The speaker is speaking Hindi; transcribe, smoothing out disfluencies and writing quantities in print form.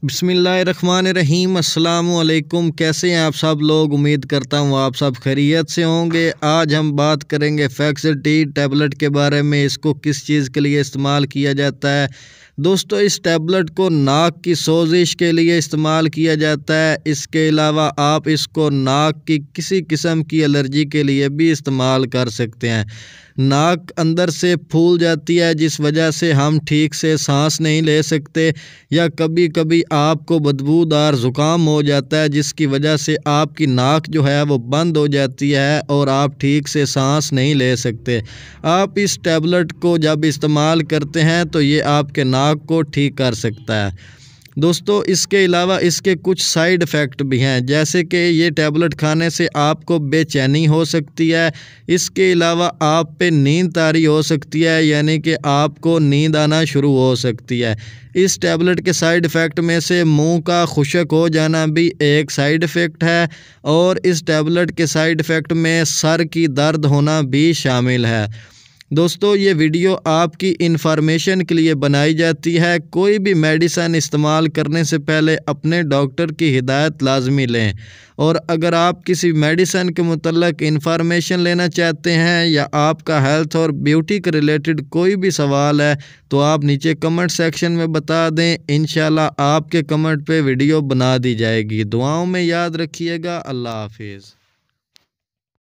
बिस्मिल्लाहिर्रहमानिर्रहीम। अस्सलामु अलैकुम। कैसे हैं आप सब लोग? उम्मीद करता हूँ आप सब खैरियत से होंगे। आज हम बात करेंगे फैक्सटी टैबलेट के बारे में। इसको किस चीज़ के लिए इस्तेमाल किया जाता है। दोस्तों, इस टैबलेट को नाक की सोजिश के लिए इस्तेमाल किया जाता है। इसके अलावा आप इसको नाक की किसी किस्म की एलर्जी के लिए भी इस्तेमाल कर सकते हैं। नाक अंदर से फूल जाती है जिस वजह से हम ठीक से सांस नहीं ले सकते, या कभी कभी आपको बदबूदार ज़ुकाम हो जाता है जिसकी वजह से आपकी नाक जो है वो बंद हो जाती है और आप ठीक से सांस नहीं ले सकते। आप इस टैबलेट को जब इस्तेमाल करते हैं तो ये आपके नाक को ठीक कर सकता है। दोस्तों, इसके अलावा इसके कुछ साइड इफ़ेक्ट भी हैं, जैसे कि ये टैबलेट खाने से आपको बेचैनी हो सकती है। इसके अलावा आप पे नींद तारी हो सकती है, यानी कि आपको नींद आना शुरू हो सकती है। इस टैबलेट के साइड इफ़ेक्ट में से मुंह का खुश्क हो जाना भी एक साइड इफ़ेक्ट है, और इस टैबलेट के साइड इफ़ेक्ट में सर की दर्द होना भी शामिल है। दोस्तों, ये वीडियो आपकी इन्फॉर्मेशन के लिए बनाई जाती है। कोई भी मेडिसिन इस्तेमाल करने से पहले अपने डॉक्टर की हिदायत लाजमी लें, और अगर आप किसी मेडिसिन के मुतल्लक इन्फॉर्मेशन लेना चाहते हैं या आपका हेल्थ और ब्यूटी के रिलेटेड कोई भी सवाल है तो आप नीचे कमेंट सेक्शन में बता दें। इंशाल्लाह आपके कमेंट पे वीडियो बना दी जाएगी। दुआओं में याद रखिएगा। अल्लाह हाफिज़।